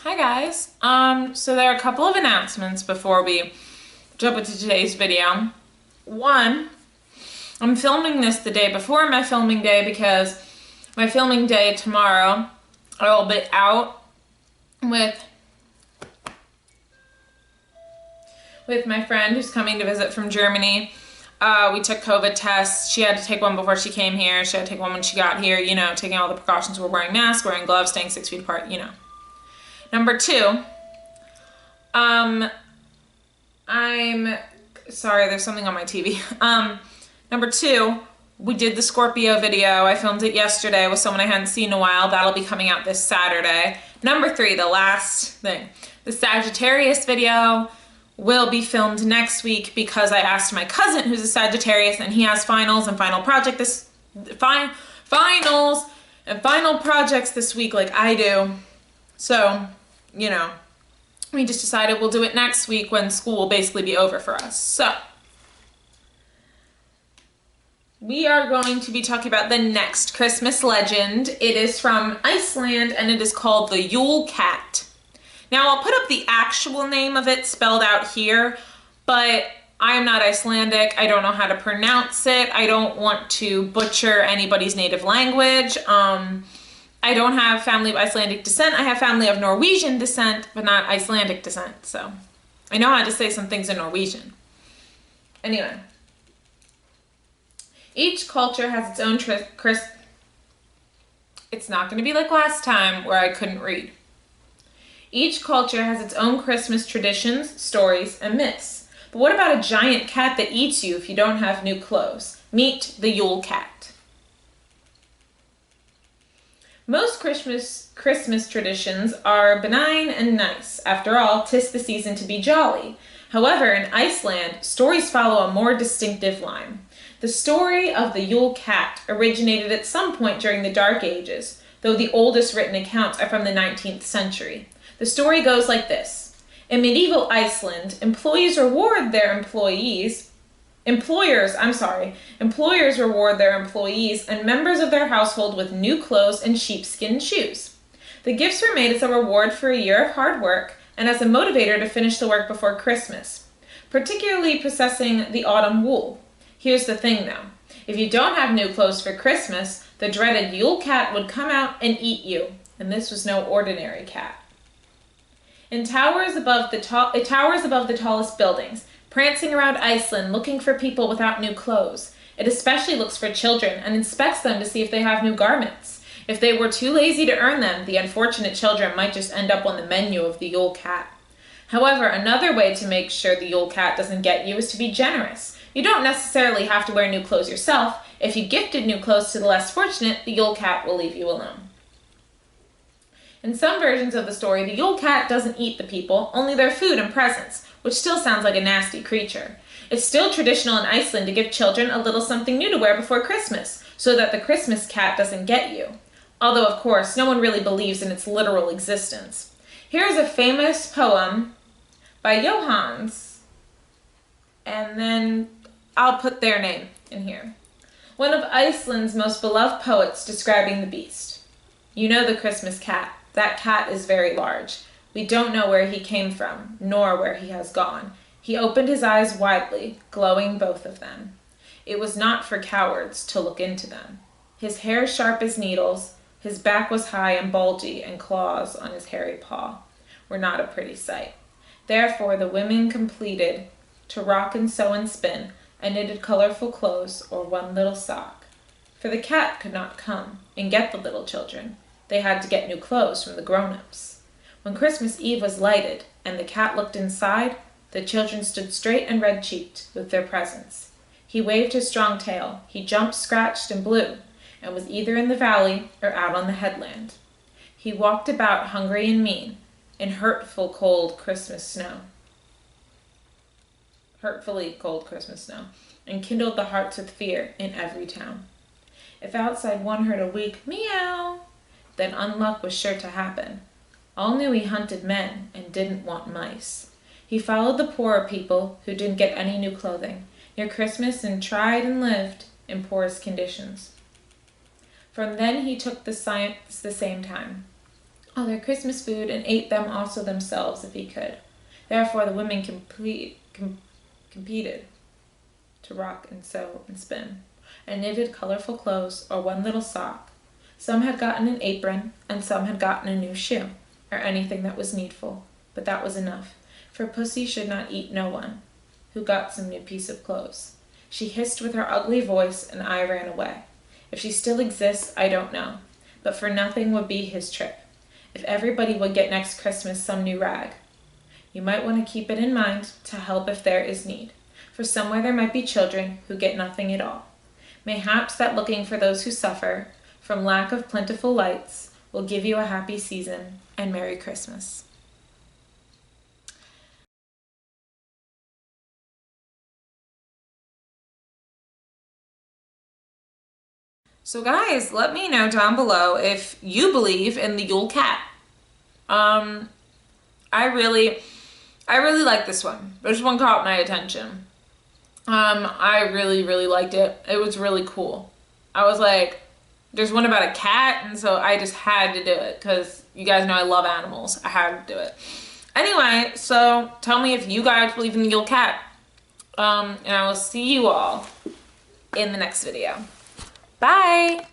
Hi guys. So there are a couple of announcements before we jump into today's video. One, I'm filming this the day before my filming day because my filming day tomorrow I will be out with my friend who's coming to visit from Germany. We took COVID tests. She had to take one before she came here. She had to take one when she got here, taking all the precautions. We're wearing masks, wearing gloves, staying 6 feet apart, Number two, I'm sorry, there's something on my TV. Number two, we did the Scorpio video. I filmed it yesterday with someone I hadn't seen in a while. That'll be coming out this Saturday. Number three, the last thing, the Sagittarius video will be filmed next week because I asked my cousin who's a Sagittarius and he has finals and final projects this week like I do. So, we just decided we'll do it next week when school will basically be over for us. So, we are going to be talking about the next Christmas legend. It is from Iceland and it is called the Yule cat. Now, I'll put up the actual name of it spelled out here, but I am not Icelandic. I don't know how to pronounce it. I don't want to butcher anybody's native language. I don't have family of Icelandic descent. I have family of Norwegian descent, but not Icelandic descent. So I know how to say some things in Norwegian. Anyway, each culture has its own It's not going to be like last time where I couldn't read. Each culture has its own Christmas traditions, stories, and myths. But what about a giant cat that eats you if you don't have new clothes? Meet the Yule cat. Most Christmas traditions are benign and nice. After all, 'tis the season to be jolly. However, in Iceland, stories follow a more distinctive line. The story of the Yule cat originated at some point during the Dark Ages, though the oldest written accounts are from the 19th century. The story goes like this. In medieval Iceland, employers reward their employees and members of their household with new clothes and sheepskin shoes. The gifts were made as a reward for a year of hard work and as a motivator to finish the work before Christmas, particularly processing the autumn wool. Here's the thing though. If you don't have new clothes for Christmas, the dreaded Yule cat would come out and eat you. And this was no ordinary cat. It towers above the tallest buildings, prancing around Iceland looking for people without new clothes. It especially looks for children and inspects them to see if they have new garments. If they were too lazy to earn them, the unfortunate children might just end up on the menu of the Yule cat. However, another way to make sure the Yule cat doesn't get you is to be generous. You don't necessarily have to wear new clothes yourself. If you gifted new clothes to the less fortunate, the Yule cat will leave you alone. In some versions of the story, the Yule cat doesn't eat the people, only their food and presents, which still sounds like a nasty creature. It's still traditional in Iceland to give children a little something new to wear before Christmas, so that the Christmas cat doesn't get you. Although, of course, no one really believes in its literal existence. Here's a famous poem by Johannes, and then I'll put their name in here. One of Iceland's most beloved poets describing the beast. You know the Christmas cat. That cat is very large. We don't know where he came from, nor where he has gone. He opened his eyes widely, glowing both of them. It was not for cowards to look into them. His hair sharp as needles, his back was high and bulgy, and claws on his hairy paw were not a pretty sight. Therefore the women completed to rock and sew and spin, and knitted colorful clothes or one little sock. For the cat could not come and get the little children. They had to get new clothes from the grown-ups. When Christmas Eve was lighted and the cat looked inside, the children stood straight and red-cheeked with their presents. He waved his strong tail. He jumped, scratched, and blew, and was either in the valley or out on the headland. He walked about hungry and mean in hurtfully cold Christmas snow, and kindled the hearts with fear in every town. If outside one heard a weak meow, then unluck was sure to happen. All knew he hunted men and didn't want mice. He followed the poorer people who didn't get any new clothing near Christmas and tried and lived in poorest conditions. From then he took the same time. all their Christmas food and ate them also themselves if he could. Therefore the women competed to rock and sew and spin, and knitted colorful clothes or one little sock. Some had gotten an apron, and some had gotten a new shoe, or anything that was needful, but that was enough, for Pussy should not eat no one who got some new piece of clothes. She hissed with her ugly voice, and I ran away. If she still exists, I don't know, but for nothing would be his trip. If everybody would get next Christmas some new rag. You might want to keep it in mind to help if there is need, for somewhere there might be children who get nothing at all. Mayhaps that looking for those who suffer from lack of plentiful lights will give you a happy season and Merry Christmas. So guys, let me know down below if you believe in the Yule cat. I really like this one. This one caught my attention. I really liked it. It was really cool. I was like, there's one about a cat, and so I just had to do it because you guys know I love animals. I had to do it. Anyway, so tell me if you guys believe in the Yule cat. And I will see you all in the next video. Bye!